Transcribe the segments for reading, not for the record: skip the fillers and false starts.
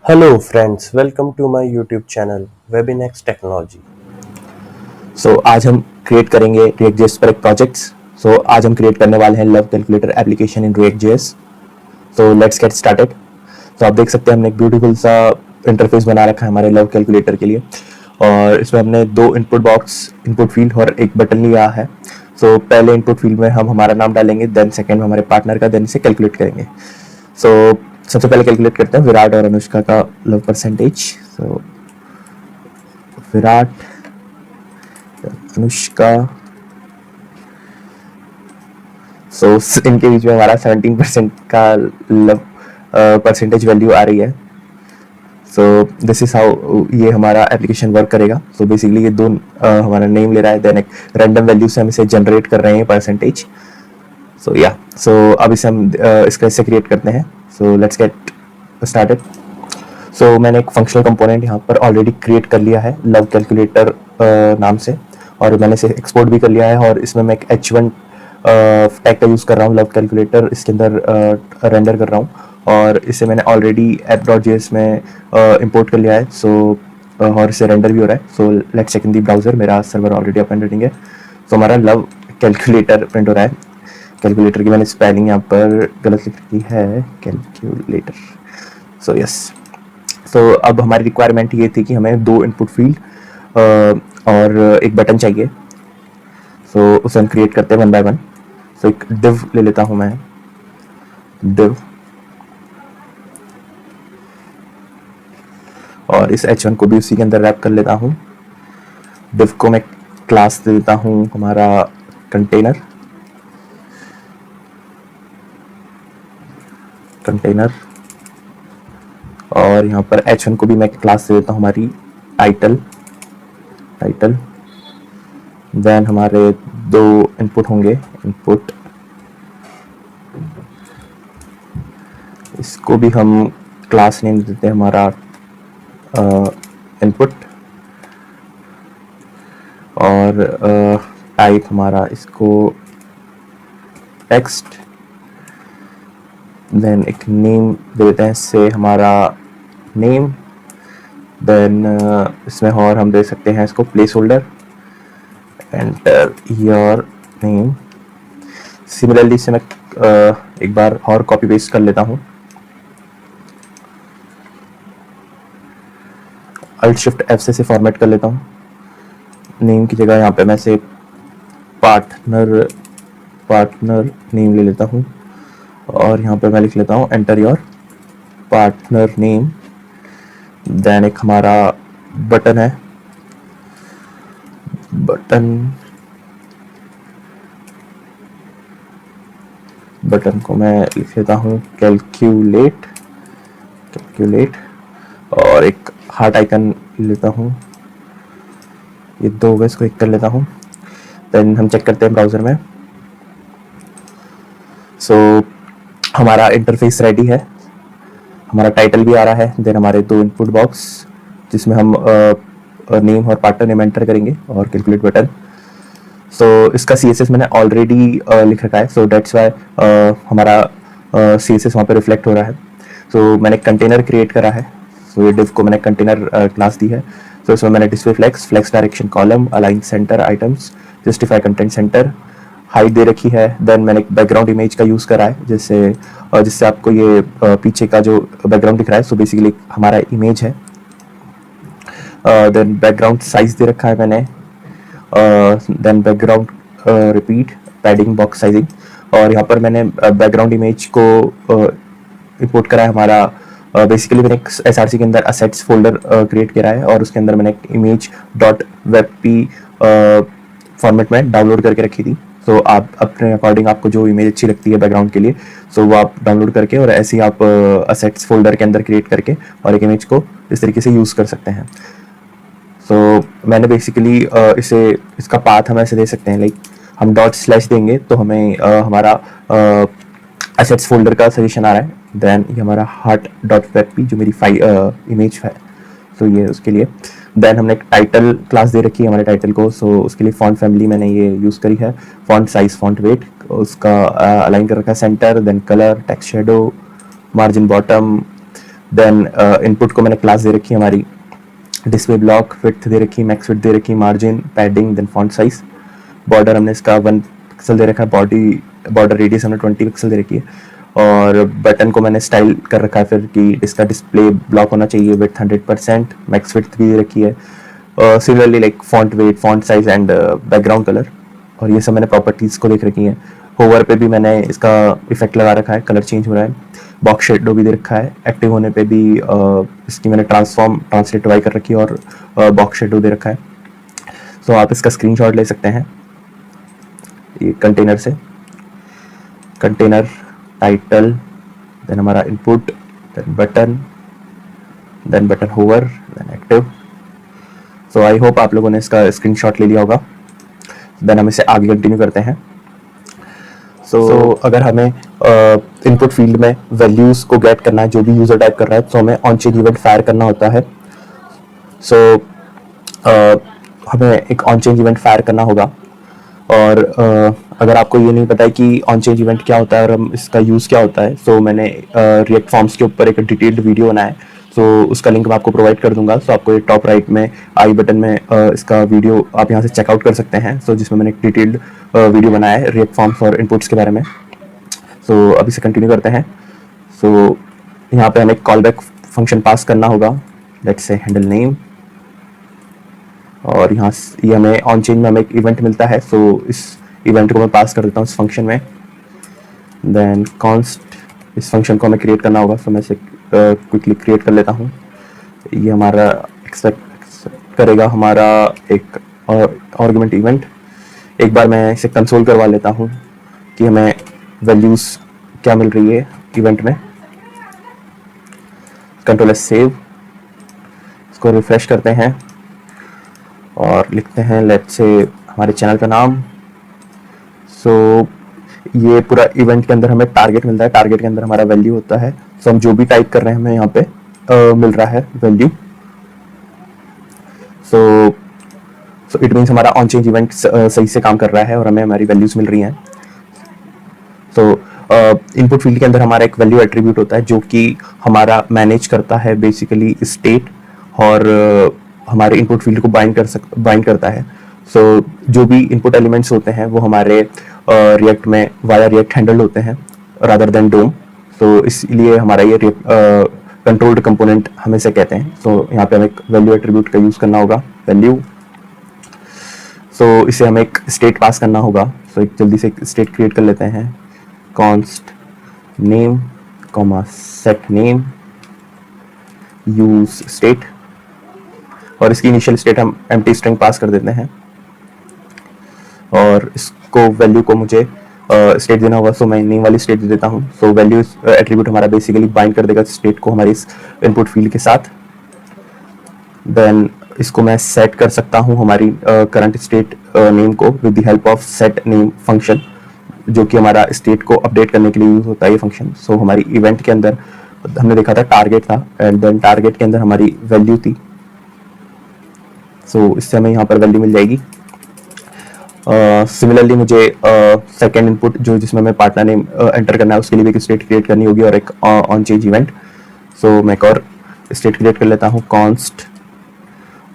Hello friends, welcome to my YouTube channel Webinex Technology. आज हम create करेंगे React.js पर एक प्रोजेक्ट्स। आज हम क्रिएट करने वाले हैं love calculator application in React.js। Let's get started. आप देख सकते हैं हमने एक ब्यूटीफुल सा इंटरफेस बना रखा है हमारे लव कैलकुलेटर के लिए, और इसमें हमने दो इनपुट बॉक्स, इनपुट फील्ड और एक बटन लिया है। पहले इनपुट फील्ड में हम हमारा नाम डालेंगे, देन सेकेंड में हमारे पार्टनर का, देन इसे कैलकुलेट करेंगे। सबसे पहले कैलकुलेट करते हैं विराट और अनुष्का का लव परसेंटेज। विराट, अनुष्का, इनके बीच में हमारा 17% का लव परसेंटेज वैल्यू आ रही है। दिस इज हाउ ये हमारा एप्लीकेशन वर्क करेगा। बेसिकली ये दो हमारा नेम ले रहा है, देन एक रैंडम वैल्यू से हम इसे जनरेट कर रहे हैं परसेंटेज। अब इसे हम इसका इससे क्रिएट करते हैं। Let's get started. मैंने एक फंक्शनल कंपोनेंट यहाँ पर ऑलरेडी क्रिएट कर लिया है लव कैलकुलेटर नाम से, और मैंने इसे एक्सपोर्ट भी कर लिया है। और इसमें मैं एक H1 टैग का यूज़ कर रहा हूँ, लव कैलकुलेटर इसके अंदर रेंडर कर रहा हूँ, और इसे मैंने ऑलरेडी app.js में इंपोर्ट कर लिया है। और इसे रेंडर भी हो रहा है। Let's check in the browser. मेरा server already up and running है। हमारा लव कैलकुलेटर प्रिंट हो रहा है। कैलकुलेटर की मैंने स्पेलिंग यहाँ पर गलत लिख रखी है, कैलकुलेटर। यस। अब हमारी रिक्वायरमेंट ये थी कि हमें दो इनपुट फील्ड और एक बटन चाहिए। उसे हम क्रिएट करते हैं वन बाय वन। एक div ले लेता हूँ मैं, div, और इस H1 को भी उसी के अंदर रैप कर लेता हूँ। div को मैं क्लास दे देता हूँ हमारा कंटेनर, और यहाँ पर H1 को भी मैं क्लास दे देता हूँ हमारी टाइटल। देन हमारे दो इनपुट होंगे, इनपुट, इसको भी हम क्लास नेम देते हैं हमारा इनपुट, और टाइप हमारा इसको टेक्स्ट। देन एक नेम दे देते हैं इससे हमारा नेम। देन इसमें और हम दे सकते हैं इसको place holder, enter your name. Similarly इसे मैं एक बार और कॉपी पेस्ट कर लेता हूँ। अल्ट शिफ्ट F से फॉर्मेट कर लेता हूँ। नेम की जगह यहाँ पे मैं से पार्टनर नेम ले लेता हूँ, और यहाँ पे मैं लिख लेता हूँ enter your partner name. Then एक हमारा बटन है, बटन को मैं लिख लेता हूँ कैलकुलेट, और एक हार्ट आइकन ले लेता हूँ। ये दो गैस को एक कर लेता हूँ। देन हम चेक करते हैं ब्राउज़र में। हमारा इंटरफेस रेडी है, हमारा टाइटल भी आ रहा है। देन हमारे दो इनपुट बॉक्स जिसमें हम नेम और पार्टनर नेम एंटर करेंगे, और कैलकुलेट बटन। इसका CSS मैंने ऑलरेडी लिख रखा है। दैट्स वाई हमारा CSS वहाँ पे रिफ्लेक्ट हो रहा है। मैंने कंटेनर क्रिएट करा है। ये div को मैंने कंटेनर क्लास दी है। इसमें मैंने display flex direction column, align center items, justify content center, height दे रखी है। देन मैंने एक बैकग्राउंड इमेज का यूज़ करा है, जिससे आपको ये पीछे का जो बैकग्राउंड दिख रहा है बेसिकली हमारा इमेज है। देन बैकग्राउंड साइज दे रखा है मैंने, then background repeat, padding, box sizing, और यहाँ पर मैंने बैकग्राउंड इमेज को इंपोर्ट करा है हमारा। बेसिकली मैंने एक SRC के अंदर असेट्स फोल्डर क्रिएट करा है, और उसके अंदर मैंने एक इमेज डॉट वेब फॉर्मेट में डाउनलोड करके रखी थी। आप अपने अकॉर्डिंग आपको जो इमेज अच्छी लगती है बैकग्राउंड के लिए, वो आप डाउनलोड करके और ऐसे ही आप असेट्स फोल्डर के अंदर क्रिएट करके और एक इमेज को इस तरीके से यूज़ कर सकते हैं। मैंने बेसिकली इसका पाथ हम ऐसे दे सकते हैं, लाइक हम डॉट स्लैश देंगे तो हमें हमारा असेट्स फोल्डर का सजेशन आ रहा है। देन ये हमारा हार्ट डॉट वेब जो मेरी इमेज है, ये उसके लिए। देन हमने एक टाइटल क्लास दे रखी है हमारे टाइटल को। उसके लिए फॉन्ट फैमिली मैंने ये यूज़ करी है, फॉन्ट साइज, फॉन्ट वेट, उसका अलाइन कर रखा है centre. Then colour, text shadow, margin bottom, then input को मैंने क्लास दे रखी है हमारी, डिस्प्ले ब्लॉक, विड्थ दे रखी, मैक्स विड्थ दे रखी, margin, padding, then font size, border हमने इसका 1 पिक्सल दे रखा है, बॉर्डर रेडियस हमने 20 पिक्सल दे रखी है, और बटन को मैंने स्टाइल कर रखा है फिर कि इसका डिस्प्ले ब्लॉक होना चाहिए, विड्थ 100%, मैक्स विड्थ भी दे रखी है, similarly like font weight, font size and background colour, और ये सब मैंने प्रॉपर्टीज़ को देख रखी हैं। होवर पे भी मैंने इसका इफेक्ट लगा रखा है, कलर चेंज हो रहा है, बॉक्स शेडो भी दे रखा है, एक्टिव होने पे भी इसकी मैंने ट्रांसलेट वाई कर रखी है और बॉक्स शेडो दे रखा है। सो आप इसका स्क्रीनशॉट ले सकते हैं ये कंटेनर से, कंटेनर, टाइटल, देन हमारा input, then button hover, then active. So I hope आप लोगों ने इसका स्क्रीनशॉट ले लिया होगा। देन हम इसे आगे कंटिन्यू करते हैं। सो अगर हमें इनपुट फील्ड में वैल्यूज को गेट करना है, जो भी यूजर टाइप कर रहा है, तो हमें ऑन चेंज इवेंट फायर करना होता है। सो हमें एक ऑन चेंज इवेंट फायर करना होगा, और अगर आपको ये नहीं पता है कि ऑन चेंज इवेंट क्या होता है और हम इसका यूज़ क्या होता है, सो मैंने रिएक्ट फॉर्म्स के ऊपर एक डिटेल्ड वीडियो बनाया है, सो उसका लिंक मैं आपको प्रोवाइड कर दूंगा। सो आपको ये टॉप राइट में आई बटन में इसका वीडियो आप यहाँ से चेकआउट कर सकते हैं, सो जिसमें मैंने एक डिटेल्ड वीडियो बनाया है रिएक्ट फॉर्म्स और इनपुट्स के बारे में। सो अभी से कंटिन्यू करते हैं। सो यहाँ पे हमें कॉल बैक फंक्शन पास करना होगा, लेट्स से हैंडल नेम, और यहाँ ये हमें ऑन चेंज में हमें एक इवेंट मिलता है, सो इस इवेंट को मैं पास कर देता हूँ इस फंक्शन में। देन कॉन्स्ट, इस फंक्शन को हमें क्रिएट करना होगा, सो मैं इसे क्विकली क्रिएट कर लेता हूँ। ये हमारा एक्सेप्ट करेगा हमारा एक आर्गुमेंट इवेंट। एक बार मैं इसे कंसोल करवा लेता हूँ कि हमें वैल्यूज़ क्या मिल रही है इवेंट में। कंट्रोल एस सेव, इसको रिफ्रेश करते हैं और लिखते हैं लेट्स से हमारे चैनल का नाम। सो ये पूरा इवेंट के अंदर हमें टारगेट मिलता है, टारगेट के अंदर हमारा वैल्यू होता है। सो हम जो भी टाइप कर रहे हैं हमें यहाँ पे मिल रहा है वैल्यू। सो इट मीन्स हमारा ऑन चेंज इवेंट सही से काम कर रहा है और हमें हमारी वैल्यूज मिल रही हैं। सो इनपुट फील्ड के अंदर हमारा एक वैल्यू एट्रीब्यूट होता है जो कि हमारा मैनेज करता है बेसिकली स्टेट और हमारे इनपुट फील्ड को बाइंड करता है। सो जो भी इनपुट एलिमेंट्स होते हैं वो हमारे रिएक्ट में वाया रिएक्ट हैंडल होते हैं रादर देन डोम। सो इसलिए हमारा ये कंट्रोल्ड कंपोनेंट हमें से कहते हैं। सो यहाँ पे हमें एक वैल्यू एट्रीब्यूट का यूज़ करना होगा, वैल्यू। सो इसे हमें एक स्टेट पास करना होगा। सो एक जल्दी से एक स्टेट क्रिएट कर लेते हैं, const name comma set name use state, और इसकी इनिशियल स्टेट हम एम्प्टी स्ट्रिंग पास कर देते हैं और इसको वैल्यू को मुझे स्टेट देना होगा। सो मैं नेम वाली स्टेट दे देता हूँ। सो वैल्यू एट्रीब्यूट हमारा बेसिकली बाइंड कर देगा स्टेट को हमारी इस इनपुट फील्ड के साथ। देन इसको मैं सेट कर सकता हूँ हमारी करंट स्टेट नेम को with the help of set name function, जो कि हमारा स्टेट को अपडेट करने के लिए यूज होता है ये फंक्शन। सो हमारी इवेंट के अंदर हमने देखा था टारगेट था, एंड देन टारगेट के अंदर हमारी वैल्यू थी। सो इससे हमें यहाँ पर वैल्यू मिल जाएगी। सिमिलरली मुझे सेकेंड इनपुट जो जिसमें मैं पार्टनर नेम एंटर करना है उसके लिए भी एक स्टेट क्रिएट करनी होगी और एक ऑन चेंज इवेंट। सो मैं एक और स्टेट क्रिएट कर लेता हूँ, const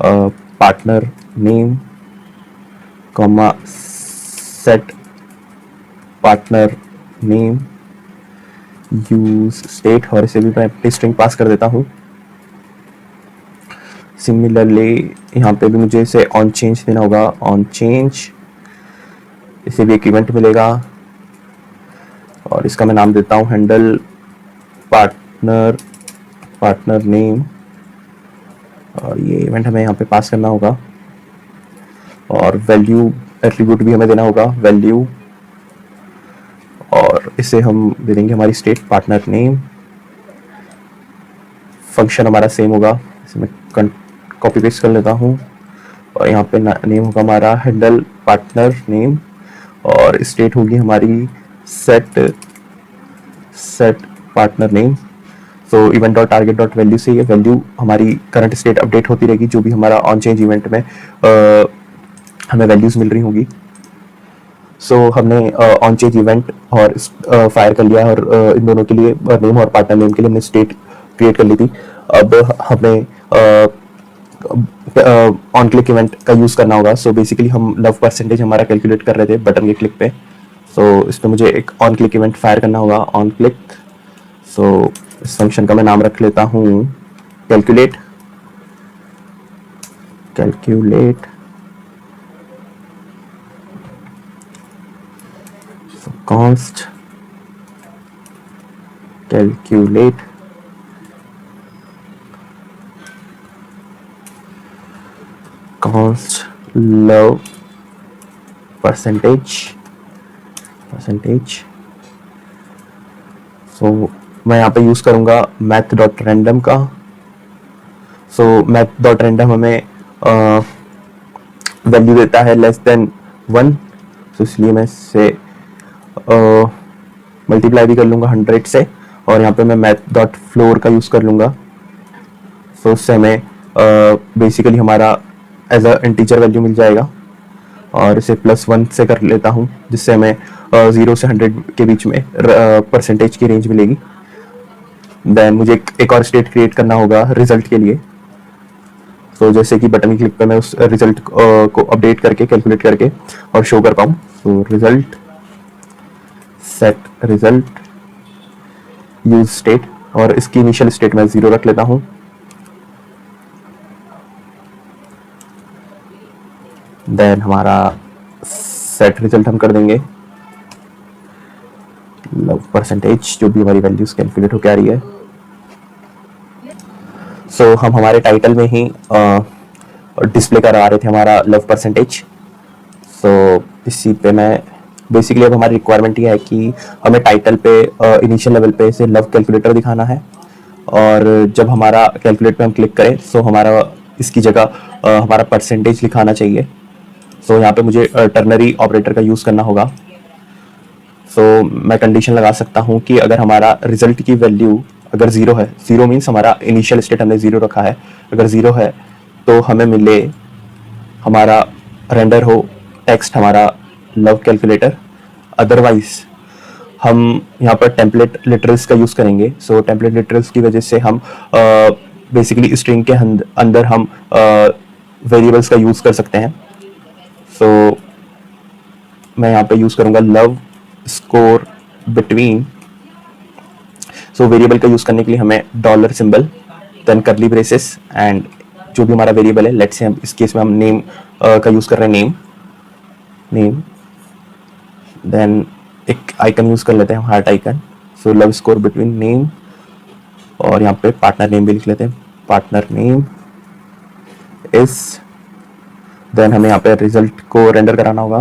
partner name comma set partner name use state, और इसे भी मैं स्ट्रिंग पास कर देता हूँ। सिमिलरली यहाँ पे भी मुझे इसे ऑन चेंज देना होगा, ऑन चेंज, इसे भी एक इवेंट मिलेगा और इसका मैं नाम देता हूँ हैंडल पार्टनर नेम, और ये इवेंट हमें यहाँ पे पास करना होगा और वैल्यू एट्रीब्यूट भी हमें देना होगा, वैल्यू, और इसे हम दे देंगे हमारी स्टेट पार्टनर नेम। फंक्शन हमारा सेम होगा, इसे मैं कॉपी पेस्ट कर लेता हूँ और यहाँ पे नेम होगा हमारा हैंडल पार्टनर नेम और स्टेट होगी हमारी सेट पार्टनर नेम। सो event dot target dot value से ये वैल्यू हमारी करंट स्टेट अपडेट होती रहेगी, जो भी हमारा ऑन चेंज इवेंट में हमें वैल्यूज मिल रही होंगी। सो हमने ऑन चेंज इवेंट और फायर कर लिया और इन दोनों के लिए नेम और पार्टनर नेम के लिए हमने स्टेट क्रिएट कर ली थी। अब हमें ऑन क्लिक इवेंट का यूज़ करना होगा। सो बेसिकली हम लव परसेंटेज हमारा कैलकुलेट कर रहे थे बटन के क्लिक पे। सो इस पर मुझे एक ऑन क्लिक इवेंट फायर करना होगा, ऑन क्लिक। सो इस फंक्शन का मैं नाम रख लेता हूँ calculate. Calculate const calculate const love percentage. So मैं यहाँ पे यूज़ करूँगा मैथ डॉट रैंडम का। सो मैथ डॉट रैंडम हमें वैल्यू देता है लेस देन 1। सो इसलिए मैं इससे मल्टीप्लाई भी कर लूँगा 100 से, और यहाँ पे मैं मैथ डॉट फ्लोर का यूज़ कर लूँगा। सो उससे हमें बेसिकली हमारा एज अ इंटीजर वैल्यू मिल जाएगा, और इसे +1 से कर लेता हूँ, जिससे हमें 0 से 100 के बीच में परसेंटेज की रेंज मिलेगी। देन मुझे एक और स्टेट क्रिएट करना होगा रिजल्ट के लिए। सो जैसे कि बटन क्लिक पे मैं उस रिजल्ट को अपडेट करके कैलकुलेट करके और शो कर पाऊँ। So result set result use state, और इसकी इनिशियल स्टेट में 0 रख लेता हूँ। देन हमारा सेट रिजल्ट हम कर देंगे लव परसेंटेज, जो भी हमारी वैल्यूज कैलकुलेट होकर आ रही है। सो हम हमारे टाइटल में ही डिस्प्ले करा रहे थे हमारा लव परसेंटेज। सो इसी पे मैं बेसिकली अब हमारी रिक्वायरमेंट ये है कि हमें टाइटल पे इनिशियल लेवल पे से लव कैलकुलेटर दिखाना है, और जब हमारा कैलकुलेट पे हम क्लिक करें सो हमारा इसकी जगह हमारा परसेंटेज लिखाना चाहिए। सो यहाँ पे मुझे टर्नरी ऑपरेटर का यूज़ करना होगा। सो मैं कंडीशन लगा सकता हूँ कि अगर हमारा रिजल्ट की वैल्यू अगर 0 है, 0 मीन्स हमारा इनिशियल स्टेट हमने 0 रखा है, अगर 0 है तो हमें मिले हमारा रेंडर हो टेक्स्ट हमारा लव कैलकुलेटर। अदरवाइज हम यहाँ पर टेम्पलेट लिटरल्स का यूज़ करेंगे। सो टेम्पलेट लिटरल्स की वजह से हम बेसिकली स्ट्रिंग के अंदर हम वेरिएबल्स का यूज़ कर सकते हैं। सो मैं यहाँ पे यूज़ करूँगा love score between. So variable का यूज़ करने के लिए हमें dollar symbol, then curly braces, and जो भी हमारा वेरिएबल है, लेट्स से हम इस केस में हम नेम का यूज़ कर रहे हैं, नेम। देन एक आइकन यूज़ कर लेते हैं, heart icon. So love score between name, और यहाँ पे पार्टनर नेम भी लिख लेते हैं, पार्टनर नेम इज। देन हमें यहाँ पे रिजल्ट को रेंडर कराना होगा,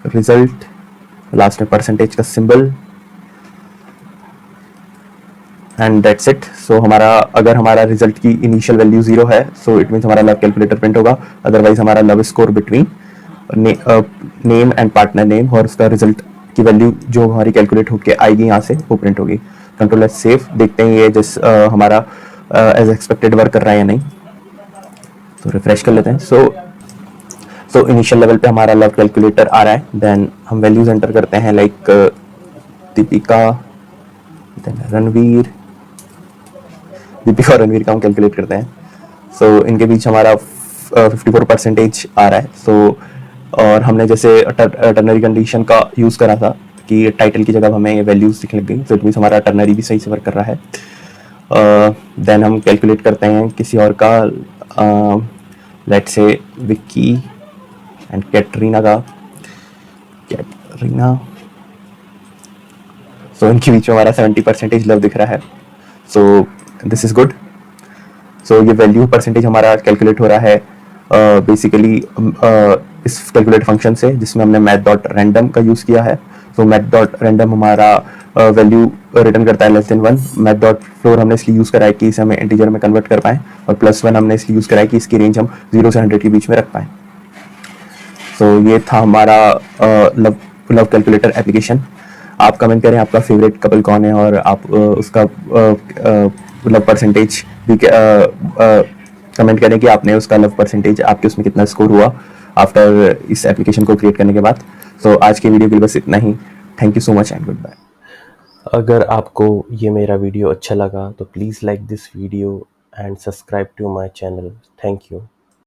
रिजल्ट, लास्ट में परसेंटेज का सिंबल, एंड दैट्स इट। सो हमारा अगर हमारा रिजल्ट की इनिशियल वैल्यू 0 है, सो इट मीन्स हमारा लव कैलकुलेटर प्रिंट होगा। अदरवाइज हमारा love score between name and partner name, और उसका रिजल्ट की वैल्यू जो हमारी कैलकुलेट होकर आएगी यहाँ से वो प्रिंट होगी। कंट्रोल एस सेव, देखते हैं ये जिस हमारा एज एक्सपेक्टेड वर्क कर रहा है या नहीं। तो रिफ्रेश कर लेते हैं। सो इनिशियल लेवल पे हमारा लव कैलकुलेटर आ रहा है। देन हम वैल्यूज एंटर करते हैं, लाइक दीपिका, देन रणवीर, दीपिका और रणवीर का हम कैलकुलेट करते हैं। सो इनके बीच हमारा 54% आ रहा है। सो और हमने जैसे टर्नरी कंडीशन का यूज़ करा था कि टाइटल की जगह हमें वैल्यूज दिखने लग गई, तो इट मीन्स हमारा टर्नरी भी सही से वर्क कर रहा है। देन हम कैलकुलेट करते हैं किसी और का, let's say Vicky and Katrina का, कैटरीना। सो इनके बीच में हमारा 70% लव दिख रहा है। So this is good. So ये वैल्यू परसेंटेज हमारा कैलकुलेट हो रहा है बेसिकली इस कैलकुलेट फंक्शन से, जिसमें हमने मैथ डॉट रैंडम का यूज़ किया है। सो मैथ डॉट रैंडम हमारा वैल्यू रिटर्न करता है <1। मैथ डॉट फ्लोर हमने इसलिए यूज़ करा है कि इसे हमें इंटीजर में कन्वर्ट कर पाएँ, और +1 हमने इसलिए यूज़ करा है कि इसकी रेंज हम 0 से 100 के बीच में रख पाएँ। सो ये था हमारा लव कैलकुलेटर एप्लीकेशन। आप कमेंट करें आपका फेवरेट कपल कौन है, और आप उसका लव परसेंटेज भी कमेंट करें कि आपने उसका लव परसेंटेज आपके उसमें कितना स्कोर हुआ आफ्टर इस एप्लीकेशन को क्रिएट करने के बाद। सो आज के वीडियो के लिए बस इतना ही। Thank you so much and goodbye. अगर आपको ये मेरा वीडियो अच्छा लगा तो please like this video and subscribe to my channel. Thank you.